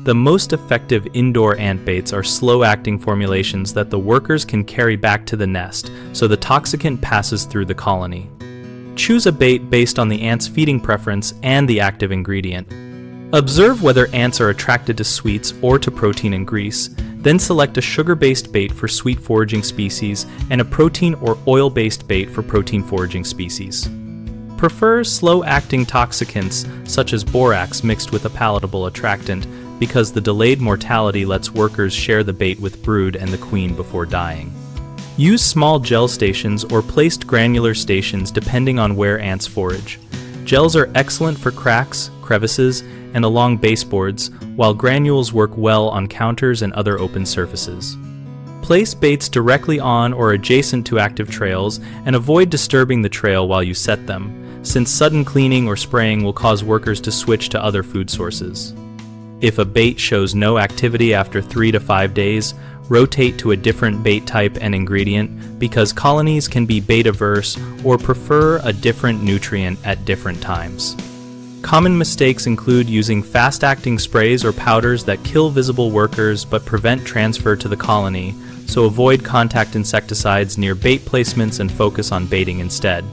The most effective indoor ant baits are slow-acting formulations that the workers can carry back to the nest, so the toxicant passes through the colony. Choose a bait based on the ant's feeding preference and the active ingredient. Observe whether ants are attracted to sweets or to protein and grease, then select a sugar-based bait for sweet foraging species and a protein or oil-based bait for protein foraging species. Prefer slow-acting toxicants such as borax mixed with a palatable attractant because the delayed mortality lets workers share the bait with brood and the queen before dying. Use small gel stations or placed granular stations depending on where ants forage. Gels are excellent for cracks, crevices, and along baseboards, while granules work well on counters and other open surfaces. Place baits directly on or adjacent to active trails and avoid disturbing the trail while you set them, since sudden cleaning or spraying will cause workers to switch to other food sources. If a bait shows no activity after 3 to 5 days, rotate to a different bait type and ingredient because colonies can be bait averse or prefer a different nutrient at different times. Common mistakes include using fast-acting sprays or powders that kill visible workers but prevent transfer to the colony, so avoid contact insecticides near bait placements and focus on baiting instead.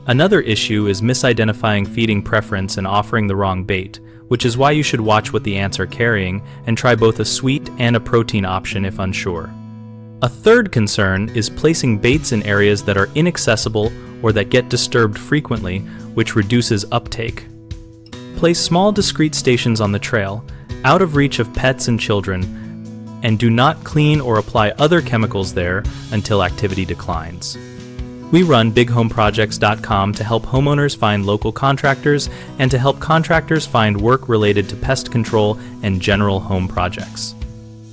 Another issue is misidentifying feeding preference and offering the wrong bait, which is why you should watch what the ants are carrying and try both a sweet and a protein option if unsure. A third concern is placing baits in areas that are inaccessible or that get disturbed frequently, which reduces uptake. Place small discrete stations on the trail, out of reach of pets and children, and do not clean or apply other chemicals there until activity declines. We run bighomeprojects.com to help homeowners find local contractors and to help contractors find work related to pest control and general home projects.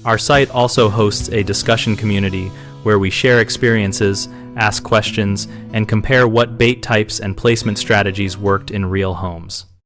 Our site also hosts a discussion community where we share experiences, ask questions, and compare what bait types and placement strategies worked in real homes.